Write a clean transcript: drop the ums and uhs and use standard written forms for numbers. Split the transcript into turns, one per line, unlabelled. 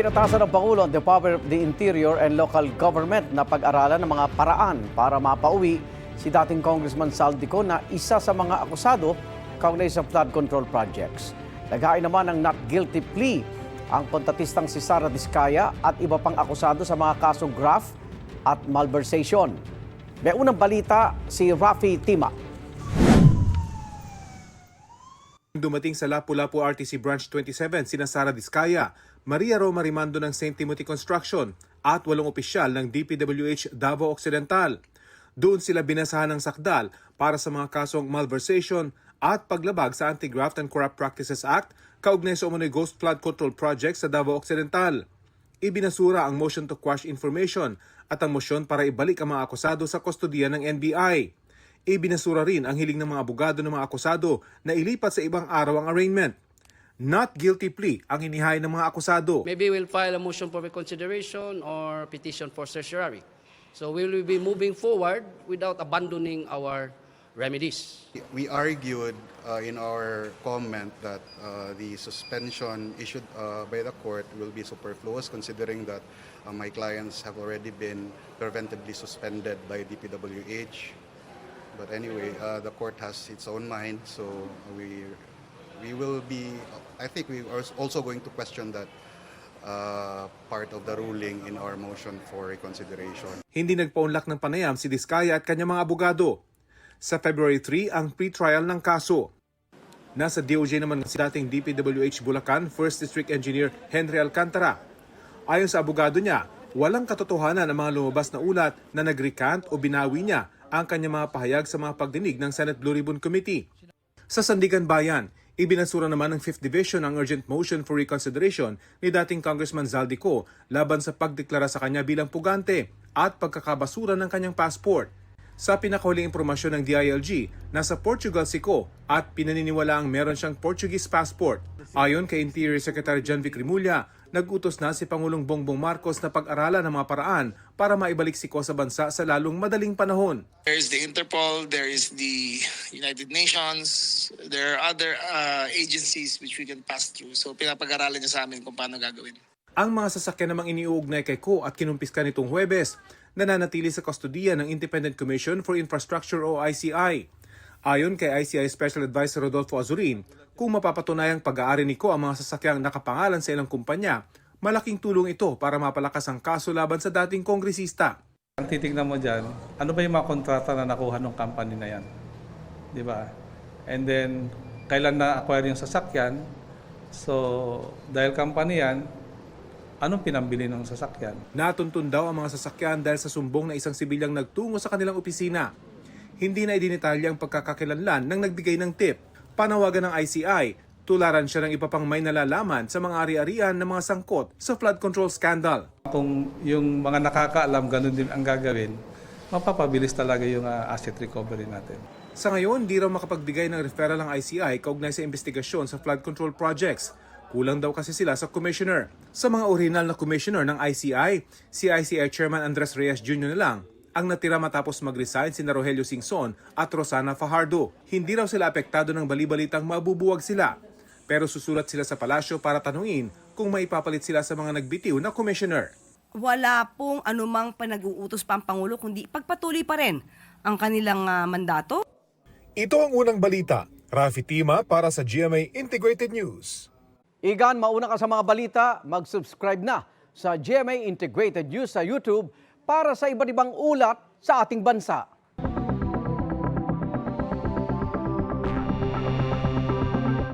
Inatasan ng Pangulo ang Department of the Interior and Local Government na pag-aralan ng mga paraan para mapauwi si dating Congressman Saldico na isa sa mga akusado kaugnay sa flood control projects. Naghain naman ng not guilty plea ang kontatistang si Sara Diskaya at iba pang akusado sa mga kasong graft at malversation. May unang balita si Rafi Tima.
Dumating sa Lapu-Lapu RTC Branch 27 sina Sara Diskaya, Maria Roma Rimando ng St. Timothy Construction at 8 opisyal ng DPWH Davao Occidental. Doon sila binasahan ng sakdal para sa mga kasong malversation at paglabag sa Anti-Graft and Corrupt Practices Act kaugnay sa umano'y ghost flood control project sa Davao Occidental. Ibinasura ang motion to quash information at ang motion para ibalik ang mga akusado sa kustodiya ng NBI. Ibinasura rin ang hiling ng mga abogado ng mga akusado na ilipat sa ibang araw ang arraignment. Not guilty plea ang inihain ng mga akusado.
Maybe we'll file a motion for reconsideration or petition for certiorari. So we will be moving forward without abandoning our remedies.
We argued in our comment that the suspension issued by the court will be superfluous considering that my clients have already been preventively suspended by DPWH. But anyway, the court has its own mind, so we will be, I think we are also going to question that part of the ruling in our motion for reconsideration.
Hindi nagpaunlak ng panayam si Diskaya at kanyang mga abogado. Sa February 3 ang pre-trial ng kaso. Nasa DOJ naman si dating DPWH Bulacan First District Engineer Henry Alcantara. Ayon sa abogado niya, walang katotohanan ang mga lumabas na ulat na nag-recant o binawi niya ang kanyang mga pahayag sa mga pagdinig ng Senate Blue Ribbon Committee. Sa Sandigan Bayan, ibinasura naman ng 5th Division ang urgent motion for reconsideration ni dating Congressman Zaldico laban sa pagdeklara sa kanya bilang pugante at pagkakabasura ng kanyang passport. Sa pinakahuling impormasyon ng DILG, nasa Portugal si Ko at pinaniniwalaang meron siyang Portuguese passport. Ayon kay Interior Secretary John Vic Rimulya, nag-utos na si Pangulong Bongbong Marcos na pag-aralan ang mga paraan para maibalik si Ko sa bansa sa lalong madaling panahon.
There is the Interpol, there is the United Nations, there are other agencies which we can pass through. So pinapag-aralan niya sa amin kung paano gagawin.
Ang mga sasakyan namang iniuugnay kay Ko at kinumpiska nitong Huwebes, nananatili sa kustodiya ng Independent Commission for Infrastructure o ICI. Ayon kay ICI Special Advisor Rodolfo Azurin, kung mapapatunayang pag-aari ni Ko ang mga sasakyang nakapangalan sa ilang kumpanya, malaking tulong ito para mapalakas ang kaso laban sa dating kongresista.
Ang titignan mo dyan, ano ba yung mga kontrata na nakuha ng company na yan? Di ba? And then, kailan na-acquire yung sasakyan? So, dahil company yan, anong pinambili ng sasakyan?
Natuntun daw ang mga sasakyan dahil sa sumbong na isang sibilyang nagtungo sa kanilang opisina. Hindi na idinitalya ang pagkakakilanlan ng nagbigay ng tip. Panawagan ng ICI, tularan siya ng iba pang may nalalaman sa mga ari-arian ng mga sangkot sa flood control scandal.
Kung yung mga nakakaalam, ganun din ang gagawin, mapapabilis talaga yung asset recovery natin.
Sa ngayon, di raw makapagbigay ng referral ng ICI kaugnay sa investigasyon sa flood control projects. Kulang daw kasi sila sa commissioner. Sa mga original na commissioner ng ICI, si ICI Chairman Andres Reyes Jr. na lang ang natira matapos mag-resign sina Rogelio Singson at Rosana Fajardo. Hindi raw sila apektado ng balibalitang mabubuwag sila. Pero susulat sila sa palasyo para tanungin kung maipapalit sila sa mga nagbitiw na commissioner.
Wala pong anumang panag-uutos pa ang Pangulo, kundi pagpatuloy pa rin ang kanilang mandato.
Ito ang unang balita. Rafi Tima para sa GMA Integrated News.
Igan, mauna ka sa mga balita, mag-subscribe na sa GMA Integrated News sa YouTube para sa iba't ibang ulat sa ating bansa.